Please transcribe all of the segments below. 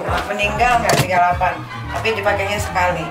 meninggal nggak 38, tapi dipakainya sekali.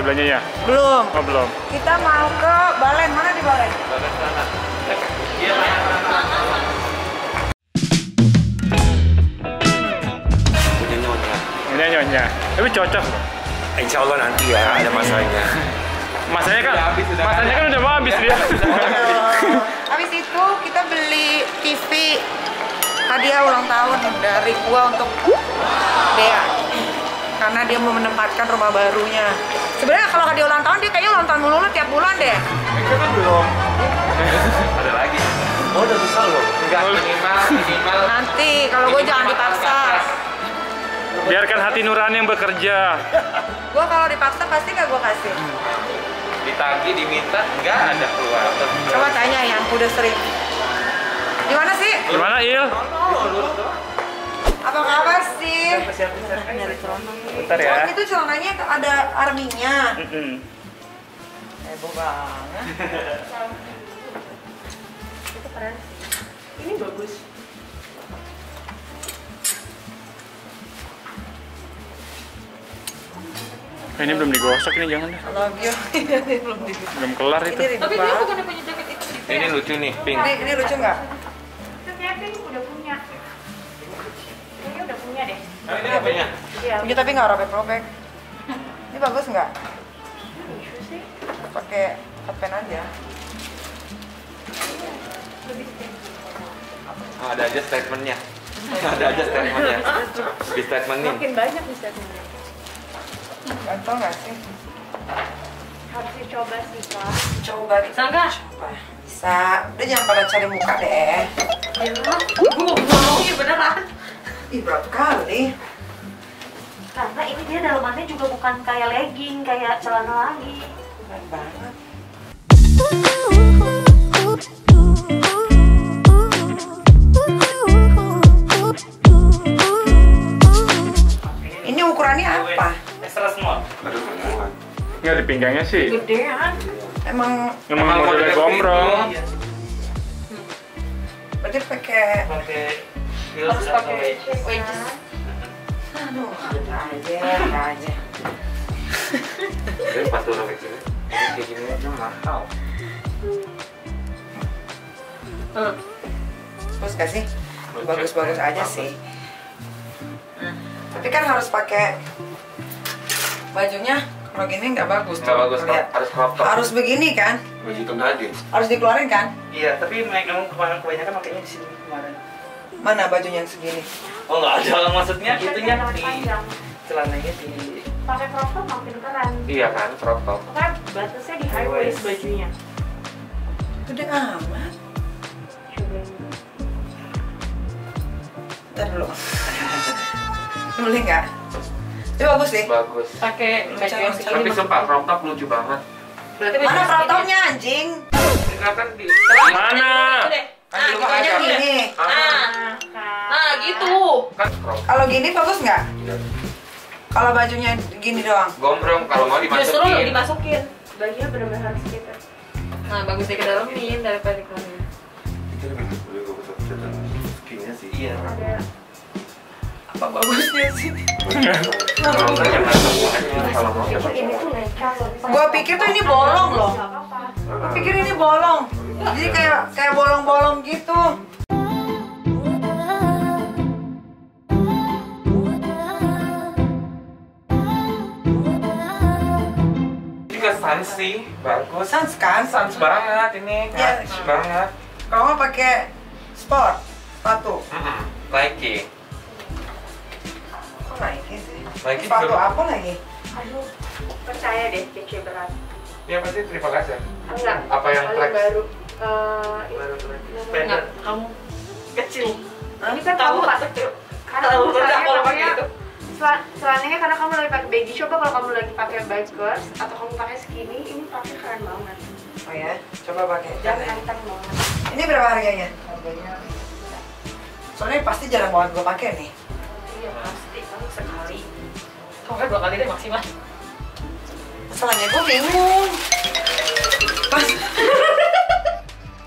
Belanjanya? Belum. Oh, belum. Kita mau ke Balen. Mana di Balen? Balen sana. Iya, punya nyonya. Punya nyonya. Tapi cocok. Insya Allah nanti ya ada masanya. Masanya kan udah mau habis dia. Habis itu kita beli TV hadiah ulang tahun dari gua untuk Dea. Karena dia mau menempatkan rumah barunya. Sebenarnya kalau hadiah ulang tahun dia kayaknya ulang tahun mulu tiap bulan deh. Itu kan belum. Ada lagi. Oh udah bisa loh. Enggak minimal. Nanti kalau gue jangan dipaksa. Biarkan hati nurani yang bekerja. Gue kalau dipaksa pasti gak gue kasih. Ditagih, diminta, nggak ada keluar. Coba tanya yang udah sering. Gimana sih? Gimana Il? Apa kabar sih? Bentar ya. Oh, itu celananya ada arminya. Heboh banget. Itu keren. Ini bagus. Ini belum digosok ini, jangan deh. Love you. Belum kelar itu. Tapi dia bukannya punya jaket itu. Ini lucu nih, pink. Ini lucu nggak? Itu kayaknya udah punya. Kayaknya udah punya deh. Ini apanya? Iya. Punya tapi nggak robek-robek. Ini bagus nggak? Pakai hotpen aja. Ada aja statementnya. Ada aja statementnya. Di statementin. Makin banyak bisa sebenarnya. Ganteng nggak sih? Harus dicoba sih, Kak. Coba kita. Bisa nggak? Bisa. Udah jangan pada cari muka deh. Ya, gue mau ya beneran. Ih, berapa kali? Karena ini dia dalamannya juga bukan kayak legging, kayak celana lagi. Keren banget. Ini ukurannya apa? Extra small. Aduh, kemauan. Nggak di pinggangnya sih. Gedean. Emang Modelnya gombrong. berarti pakai Harus pakai wedges. aduh, ada aja. Ini sepatu robek sini. Kayak gini aja mahal. Bagus gak sih? Bagus-bagus aja sih. Tapi kan harus pakai bajunya. Kalau gini nggak bagus. Nggak bagus, Lihat. harus crop top. Harus begini kan? Baju hitam tadi. Harus dikeluarin kan? Iya, tapi memang kebanyakan makanya di sini kemarin. Mana bajunya yang segini? Oh nggak ada, maksudnya itunya Celana di panjang. celananya di. Pakai crop top makin keren. Iya kan, crop top. Pokoknya batasnya di high waist bajunya. Gede amat. Ntar dulu. Boleh nggak? Itu bagus sih. Bagus. Pakai baju yang segini. Tapi sumpah crop top lucu banget. Berarti baju Mana yang crop segini. topnya anjing? Enggak kan di Mana? kan di rumah Pokoknya ada. gini. Nah, gitu. Kan crop. Kalau gini bagus nggak? Iya. Kalau bajunya gini doang. Gombrong kalau mau Justru dimasukin. dimasukin. Bajunya benar-benar harus gitu. Nah, bagusnya ke dalamin daripada di keluarin. Itu lebih bagus dan skinnya sih. Iya. Ada Apa bagusnya sih? Kalau enggak jangan aja kalau mau dapat. ini tuh nekat. Gua pikir tuh ini bolong loh. Nggak apa-apa. Gua pikir ini bolong. Jadi kayak bolong-bolong gitu. Juga sans sih, bagus. Sans kan? Sans banget ini, Iya. match banget. Kalau nggak pakai sport. Sepatu. Nike. Kok Nike sih? Nike Sepatu juga. apa lagi? Aduh, percaya deh kece berat. Iya pasti triple S ya. Enggak. Apa yang paling flex? baru? Enggak, kamu kecil. Ini kan kamu pas karena Tahu kamu berat kalau pakainya pakai itu. celananya karena kamu lagi pakai baggy. Coba kalau kamu lagi pakai bikers atau kamu pakai skinny, ini pakai keren banget. Oh ya, coba pakai. Jangan kanteng banget. Ini berapa harganya? Harganya. Soalnya pasti jarang banget gue pakai nih. Iya pasti, kamu sekali. Kamu kan 2 kali deh maksimal. Masalahnya gue bingung. Pas.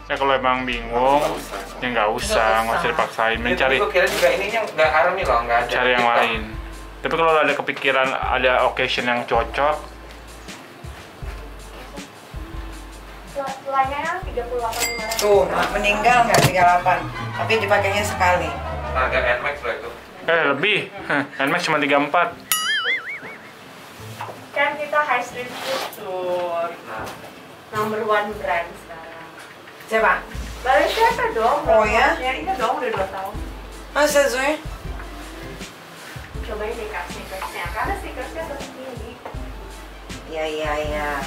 Ya kalau emang bingung, ya nggak usah dipaksain. Mencari Gue kira juga ininya nggak army loh, nggak ada. cari yang hitam. lain. Tapi kalau ada kepikiran, ada occasion yang cocok, Celanya 38.500. Tuh, meninggal nggak 38. Tapi dipakainya sekali. Harga NMAX loh itu. lebih. NMAX cuma 34. Kan kita high street food tour. Number 1 brand sekarang. Siapa? Balenciaga dong. Oh ya? Ya ini dong udah 2 tahun. Masa Zoe? Cobain deh kak sneakersnya, karena sneakersnya tetap tinggi. Iya.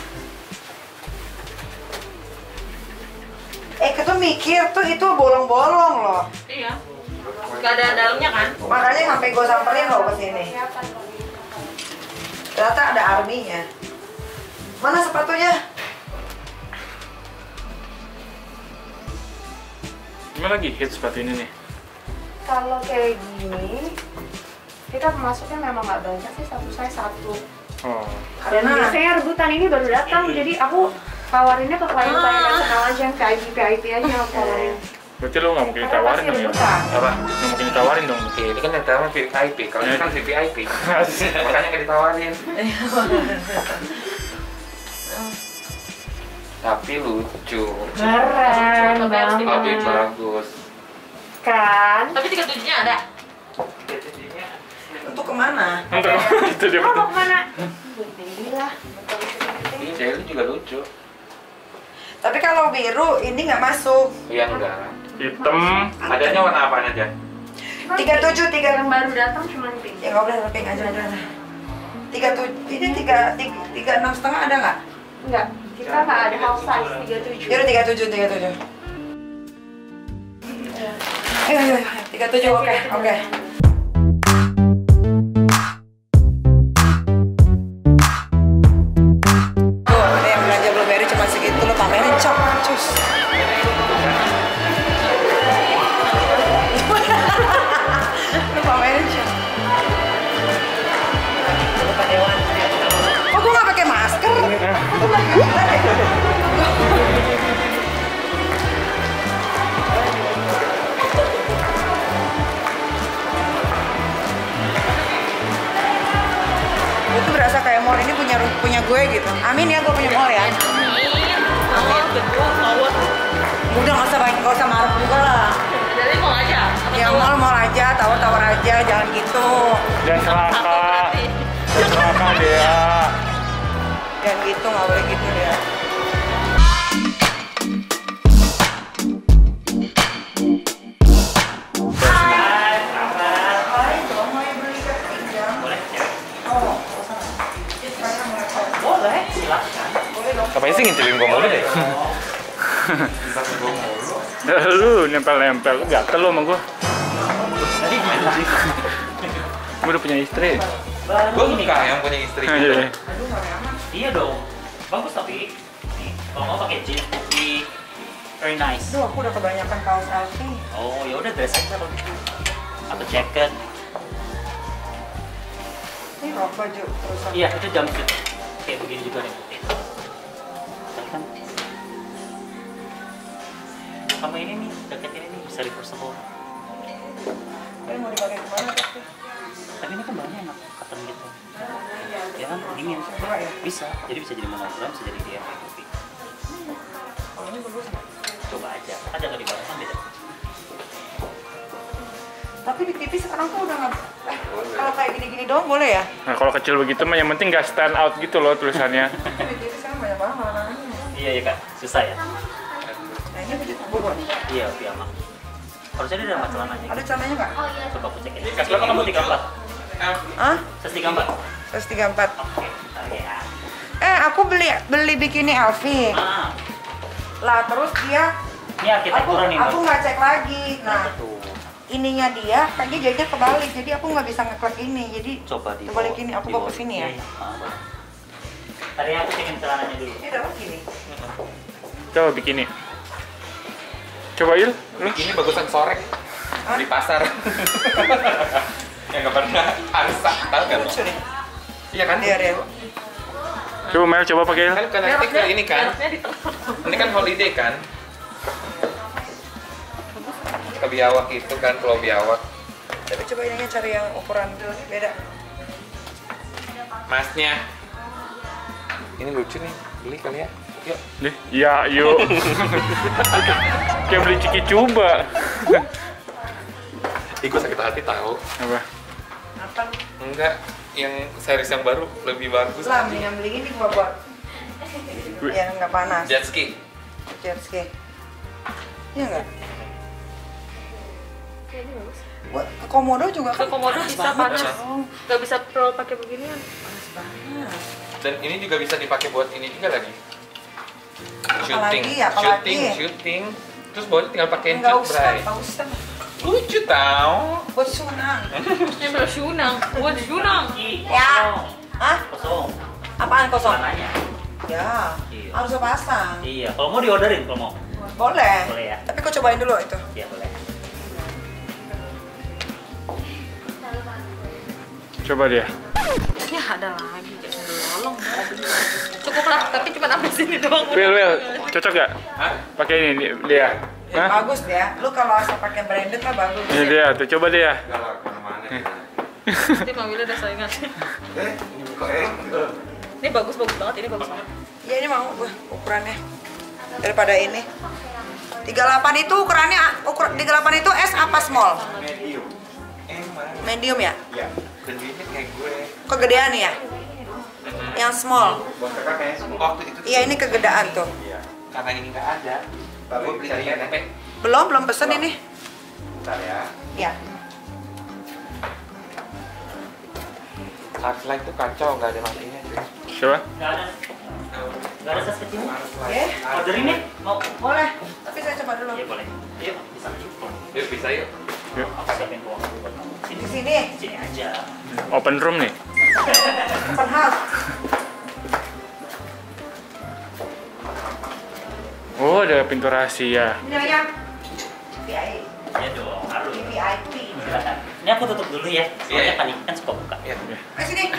Kita tuh mikir tuh itu bolong-bolong loh. Iya. Gak ada dalamnya kan? Makanya sampai gue samperin loh ke sini. Kelihatan kalau ini. Ternyata ada arminya. Mana sepatunya? Gimana lagi hit sepatu ini nih? Kalau kayak gini, kita masuknya memang nggak banyak sih, saya satu. Oh, Dan biasanya rebutan ini baru datang, jadi aku tawarinnya ke klien-klien personal aja yang VIP aja aku tawarin. berarti lo nggak mungkin ditawarin dong ya? Apa? Nggak mungkin ditawarin dong. Oke, ini kan yang tawarin VIP. Kalau ini kan VVIP. Makanya nggak ditawarin. Tapi lucu. Keren Tapi banget. bagus. Kan? Tapi 37-nya ada. Untuk kemana? Itu dia Kamu betul. mau kemana? Buat baby lah. Ini Jelly juga lucu. Tapi kalau biru ini nggak masuk. Iya enggak. Hitam. Adanya warna apaan aja? 37, 3 Yang baru datang cuma pink. Ya nggak boleh pink aja udah. 37, ini 36,5 ada nggak? Enggak, kita nggak ada house size 37. Ya udah 37. Ayo, 37 oke. Tuh, ada yang belanja blueberry cuma segitu, lo pamerin cok, cus. Lo pamerin cok. Lupa Dewan. Kok gue nggak pakai masker? Gue lagi gila deh. Gue tuh berasa kayak mall ini punya gue gitu. Amin ya, gue punya mall ya. Udah nggak usah marah juga lah. Jadi mau aja. Ya mall aja, tawar aja, jangan gitu. Dan celaka. Celaka dia. Jangan gitu, nggak boleh gitu ya. Boleh, silakan. Ngapain sih ngintilin gue mulu deh? Lu nempel-nempel, gatel lu sama gua. Tadi gimana? Gua udah punya istri. Gue suka yang punya istri. Iya. Iya dong. Bagus tapi. Nih, kalau mau pakai jeans putih. Very nice. Duh, aku udah kebanyakan kaos Alfi. Oh, ya udah dress aja kalau gitu. Atau jacket. Ini rok baju terusan. Iya, itu jumpsuit. Kayak begini juga nih putih. Kan? Sama ini nih, jaket ini nih bisa reversible. Ini mau dipakai kemana tapi? Tapi ini kan bahannya enak, cotton gitu. Ya kan, dingin. Bisa, jadi bisa jadi monogram, bisa jadi dia kayak kopi. Oh, ini bagus. Coba aja, kan jaga di bawah kan beda. Tapi di TV sekarang tuh udah nggak. Kalau kayak gini-gini doang boleh ya? Nah kalau kecil begitu mah yang penting gak stand out gitu loh tulisannya. Tapi di TV sekarang banyak banget warna-warnanya. Iya ya kak, susah ya? Nah ini baju bubur. Iya, piyama. Harusnya dia ada sama celananya. Ada celananya nggak? Coba aku cek ya. Berapa kamu 34? Hah? 134? 134. Oke, bentar ya. Aku beli bikini Elvi. Ah, Lah terus dia ini arsitektur nih, aku Mbak. nggak cek lagi. Nah, Betul. ininya dia kayaknya jadinya kebalik. Jadi aku nggak bisa ngeklik ini. Jadi Coba di kebalik ini. Aku bawa ke sini ya. Iya, iya. Boleh. Tadi aku cekin celananya dulu. Ini dapat gini. Coba bikini. Coba Il, lu. Ini bagusan sorek di pasar. Yang nggak pernah arsa, tahu kan? Lucu nih. Iya kan? Dia dia. Coba Mel, coba pakai Il. Kan nanti ke ini kan? Ini kan holiday kan? Ke Biawak itu kan, Pulau Biawak. Tapi coba ininya cari yang ukuran beda. Masnya. Ini lucu nih, beli kali ya. Yuk. Nih, ya yuk. Kayak beli ciki coba. Ih, gue sakit hati tahu. Apa? Apa? Enggak, yang series yang baru lebih bagus. Lah, mendingan beli ini gua buat yang nggak panas. Jet ski. Jet ski. Iya nggak? Kayaknya bagus. Buat ke komodo juga Ke kan? komodo bisa panas. Oh, Gak bisa pro pakai beginian. panas banget. Dan ini juga bisa dipakai buat ini juga lagi. Shooting, Apalagi? shooting. Terus bawahnya tinggal pakein Nggak cut usah, bray. nggak usah. Lucu tau. Buat sunang. Ini belum sunang. Buat sunang. Ya. Hah? Kosong. Apaan kosong? Celananya. Ya, Iya. harus pasang. Iya, kalau mau diorderin kalau mau. Boleh. Boleh ya? Tapi kau cobain dulu itu. Iya, boleh. Coba dia. Ya ada lagi. Jangan lolong. Cukup lah. Tapi cuma sampai sini doang. Will, cocok gak? Hah? Pakai ini dia. Ya, Hah? bagus ya. Lu kalau asal pakai branded mah bagus. Ini dia, tuh coba dia. Enggak lah, kemana-mana. Nanti Mami udah saingan. Ini buka Ini bagus banget. Ini bagus banget. Ya ini mau gua ukurannya. Daripada ini. 38 itu ukurannya 38 itu S apa small? medium. Emang. Medium ya? Iya. Dan ini kayak gue. Kegedean ya? Yang small. Buat kakak kayak waktu itu. Iya ini kegedean tuh. Iya. Karena ini nggak ada. Gue beli dari NP. Belum pesen ini. Bentar ya. Ya. Heartline tuh kacau, nggak ada matinya. Coba. Nggak ada. Nggak ada ses kecil. Eh, Orderin ya? Mau? boleh. Tapi saya coba dulu. Iya, boleh. Yuk, bisa. Yuk bisa yuk. Yuk. Aku siapin ruang dulu buat kamu. Di Sini. sini. Sini aja. Open room nih. Open house. Oh, ada pintu rahasia. Ini namanya VIP. Ya dong, harus. VIP. Silakan. Ini aku tutup dulu ya. Soalnya Iya. paling kan suka buka. Iya. Sini.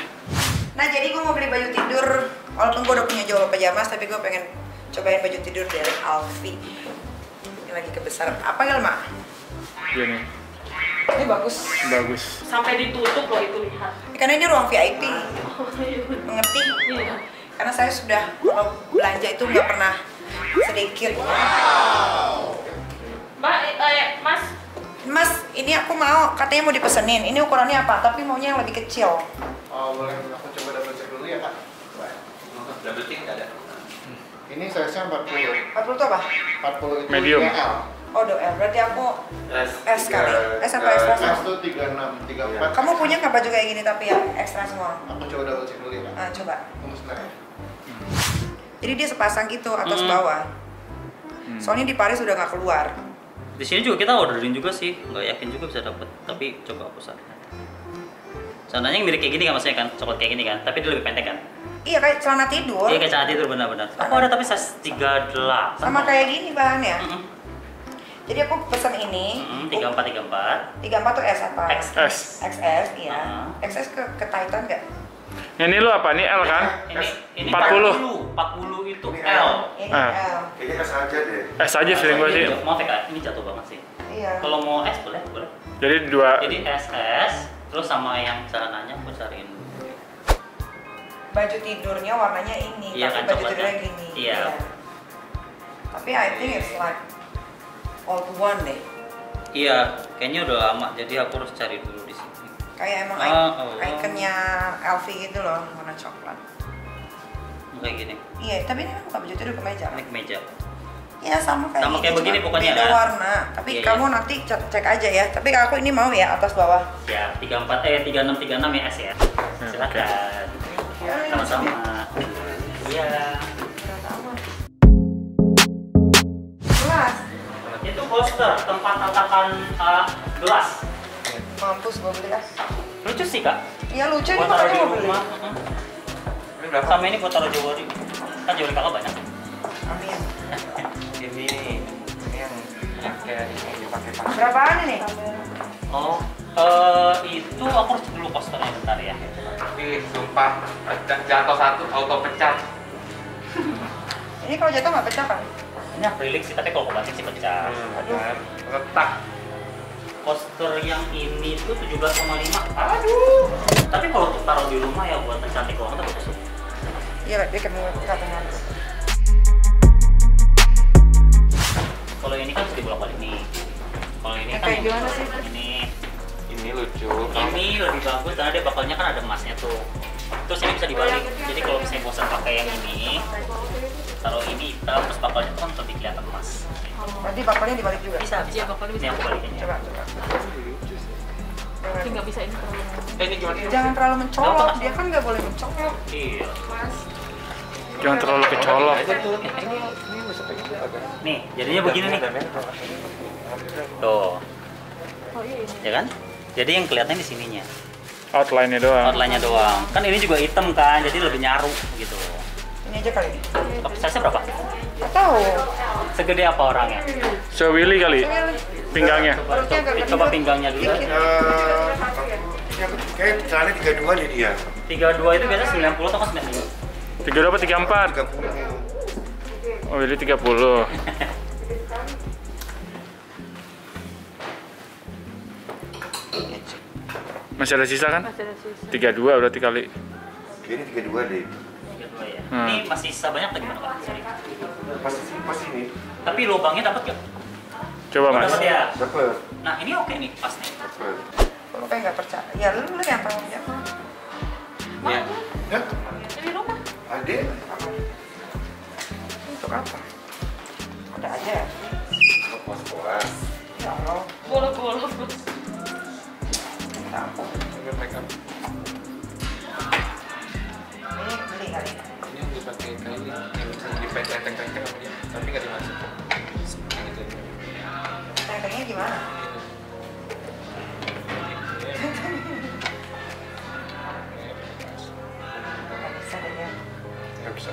Nah jadi gue mau beli baju tidur. Walaupun gue udah punya jawab pajamas, tapi gue pengen cobain baju tidur dari Alfi. Ini lagi kebesaran. Apa ya mak? Iya nih, Ini bagus. bagus. Sampai ditutup loh itu lihat. Karena ini ruang VIP. Mengerti? Iya. Karena saya sudah kalau belanja itu nggak pernah sedikit. Mbak, Mas. Mas, ini aku mau katanya mau dipesenin. Ini ukurannya apa? Tapi maunya yang lebih kecil. Oh, boleh aku coba double check dulu ya, Kak. Double tick nggak ada. Ini size-nya 40. 40 itu apa? 40 itu Medium. L. Oh, L. Berarti aku S kali. S apa S extra itu 36, 34. Kamu punya nggak baju kayak gini tapi yang extra small? Aku coba double check dulu ya, Kak. Ah, coba. Tunggu sebentar ya. Jadi dia sepasang gitu atas bawah. Soalnya di Paris udah nggak keluar. Di sini juga kita orderin juga sih, nggak yakin juga bisa dapet. Tapi coba aku sana. Sananya yang mirip kayak gini kan maksudnya kan, coklat kayak gini kan, tapi dia lebih pendek kan. Iya kayak celana tidur. Iya kayak celana tidur benar-benar. Aku ada tapi size 38. Sama kayak gini bahannya. Mm-mm. Jadi aku pesan ini. 34. 34 tuh S apa? S. XS, iya. Ah. XS ke Titan nggak? Yang ini lu apa? Ini L kan? Ini 40. 40 itu Ini L. Ini Ah. L. Kayaknya S aja deh. S aja feeling gue sih. Maaf ya kak, ini jatuh banget sih. Iya. Kalau mau S boleh, boleh. Jadi dua. Jadi SS, terus sama yang celananya aku cariin. Baju tidurnya warnanya ini, Iya tapi kan, baju coklatnya. tidurnya gini. Iya. Tapi I think it's like old one deh. Iya, kayaknya udah lama, jadi aku harus cari dulu di sini. Kayak emang Oh. ikonnya Elvi gitu loh, warna coklat. Kayak gini, Iya, tapi ini kan bukan baju tidur, kemeja. ini kemeja. Ya sama kayak Sama kayak ini, begini cuma pokoknya beda kan? warna. Tapi Iya, kamu iya. nanti cek aja ya. Tapi kalau aku ini mau ya atas bawah. Ya, 3636 ya S ya. Silakan. Sama-sama. Iya. Gelas. Itu poster tempat tatakan gelas. Mampus gue beli ah. Lucu sih kak. Iya lucu ini Buat taruh makanya di gue beli. rumah. Ini berapa? Sama ini buat taruh jewelry. Kan jewelry kakak banyak. Amin. Ini yang kayak ini dipakai pakai. Berapaan ini? Oh, itu aku harus dulu posternya bentar ya. Ih, sumpah jatuh satu auto pecah. Ini kalau jatuh nggak pecah kan? Ini akrilik sih, tapi kalau kebatik sih pecah. Benar. Retak. Poster yang ini tuh 17,5. Aduh. Tapi kalau untuk taruh di rumah ya buat cantik banget bagus. Iya, dia kamu katanya. Kalau ini kan bisa dibolak-balik nih. Kalau ini kan Kayak gimana sih? Ini lucu. Ini lebih bagus karena dia bakalnya kan ada emasnya tuh. Terus ini bisa dibalik. Jadi kalau misalnya bosan pakai yang ini, taruh ini hitam terus bakalnya tuh kan lebih kelihatan emas. Nanti bakalnya dibalik juga. Bisa. Iya, bakalnya bisa. Ini aku balikin ya. Coba. Tapi nggak bisa ini terlalu. Ini gimana? Jangan terlalu mencolok. Gampang. Dia kan nggak boleh mencolok. Iya. Jangan terlalu kecolok. Ini bisa pakai agak. Nih, jadinya begini nih. Tuh. Oh iya ini. Ya kan? Jadi yang kelihatan di sininya. Outline-nya doang. Outline-nya doang. Kan ini juga hitam kan, jadi lebih nyaru gitu. Ini aja kali. Tapi size berapa? Nggak tahu. Segede apa orangnya? Se-Willy kali pinggangnya. Coba pinggangnya dulu. Kayak celana 32 nih dia. 32 itu biasa 90 atau 95? 32 apa 34? 30. Oh, Willy 30. Masih ada sisa kan? Masih ada sisa. 32 berarti kali. Ini 32 deh. 32 ya. Hmm. Ini masih sisa banyak atau gimana Pak? Sorry. Pas ini. Tapi lubangnya dapat nggak? Coba Mas. Dapat ya. Dapat. Nah ini oke nih, pas nih. Dapat. Kalau kayak nggak percaya. Ya lu yang tanggung jawab. Ya. Ya, Ini rumah. Ade. Untuk apa? Ada aja. Puas-puas. Ya Allah. Bolak-bolak. Tampung. Ini make up. Ini beli kali. Ini yang dipakai kayak ini yang bisa dipecah-pecah sama dia, tapi nggak dimasuk. Gitu. Tentengnya gimana? Nggak bisa deh ya. Nggak bisa.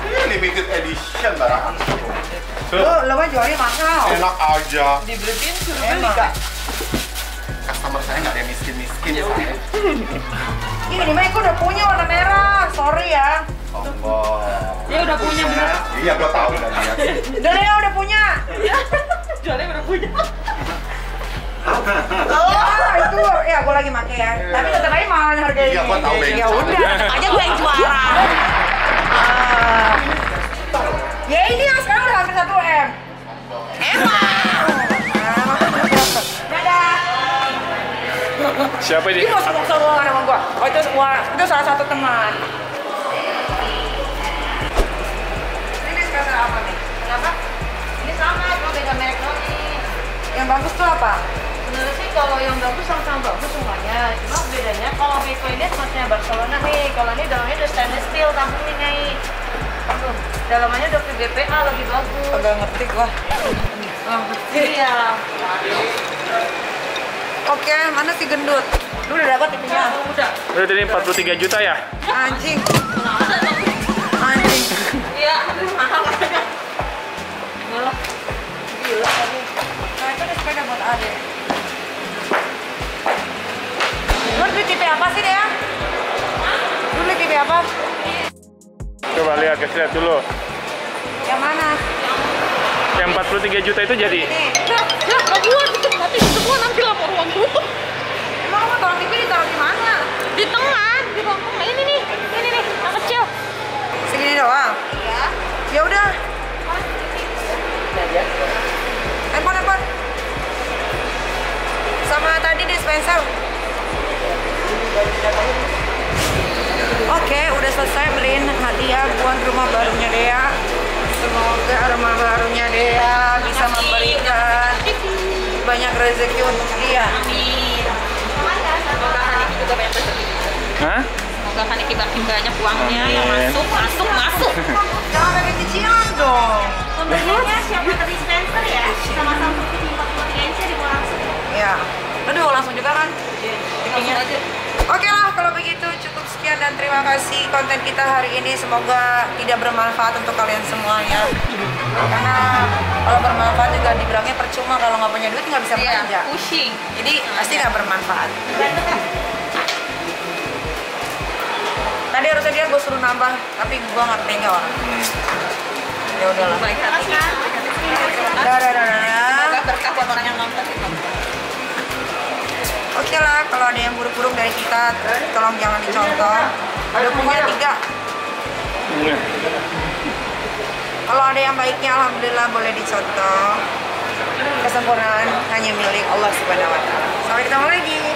Ini limited edition barang. Lo mah jualnya mahal. Enak aja. Dibeliin suruh beli kak. Customer saya nggak ada yang miskin-miskin ya saya. Ini mah aku udah punya warna merah. Sorry ya. Sombong. Dia udah punya bener. Iya, gua tahu udah lihat. Udah udah punya. Jualnya udah punya. Oh itu ya gue lagi make ya. Tapi tetap aja mahal harganya. Iya, gua tahu, Bang. Ya udah, aja gue yang juara. Ya ini yang sekarang udah hampir 1 M. Emang. Dadah. Siapa ini? Ini mau sponsor ruangan sama gua. Oh itu salah satu teman. Ini sekarang apa nih? Kenapa? Ini sama, cuma beda merek doang nih. Yang bagus tuh apa? Sebenarnya sih kalau yang bagus sama-sama bagus semuanya. Cuma bedanya kalau Beko ini semasnya Barcelona nih. Kalau ini dalamnya udah stainless steel tampungnya nih. Tuh, dalamannya udah BPA lebih bagus. Agak ngerti gua. Iya. Oke, mana si gendut? Lu udah dapat tipinya? Udah. Berarti ini 43 juta ya? Anjing. Nah, ada bagus. Anjing. Iya, mahal katanya. Malah. Gila tadi. Nah itu ada sepeda buat Ade. Lu beli tipe apa sih dia? Lu beli tipe apa? Coba lihat, kasih lihat dulu. Yang mana? Yang 43 juta itu jadi Nih. Ya, gak buat itu. Nanti semua nanti lapor uang gua. Emang kamu tahun cancel. Oke, udah selesai beliin hadiah buat rumah barunya Dea. Semoga rumah barunya Dea bisa memberikan banyak rezeki untuk dia. Semoga Haniki juga banyak rezeki. Hah? Semoga Haniki makin banyak uangnya yang masuk. Jangan pakai cicilan dong. Pembeliannya siapa ke dispenser ya? Sama-sama cuci 43 inch dibawa langsung. Ya, aduh langsung juga kan? Langsung aja. Oke lah, kalau begitu cukup sekian dan terima kasih konten kita hari ini. Semoga tidak bermanfaat untuk kalian semuanya. Karena kalau bermanfaat juga dibilangnya percuma, kalau nggak punya duit nggak bisa belanja. Pusing. Jadi pasti nggak bermanfaat. Tadi harusnya dia gue suruh nambah, tapi gue nggak tega orang. Ya udahlah. Baik hati kan? Dadah. Berkah buat orang yang nonton gitu. Oke lah, kalau ada yang buruk-buruk dari kita, tolong jangan dicontoh. Udah punya 3. Kalau ada yang baiknya, alhamdulillah boleh dicontoh. Kesempurnaan hanya milik Allah Subhanahu wa Ta'ala. Sampai ketemu lagi.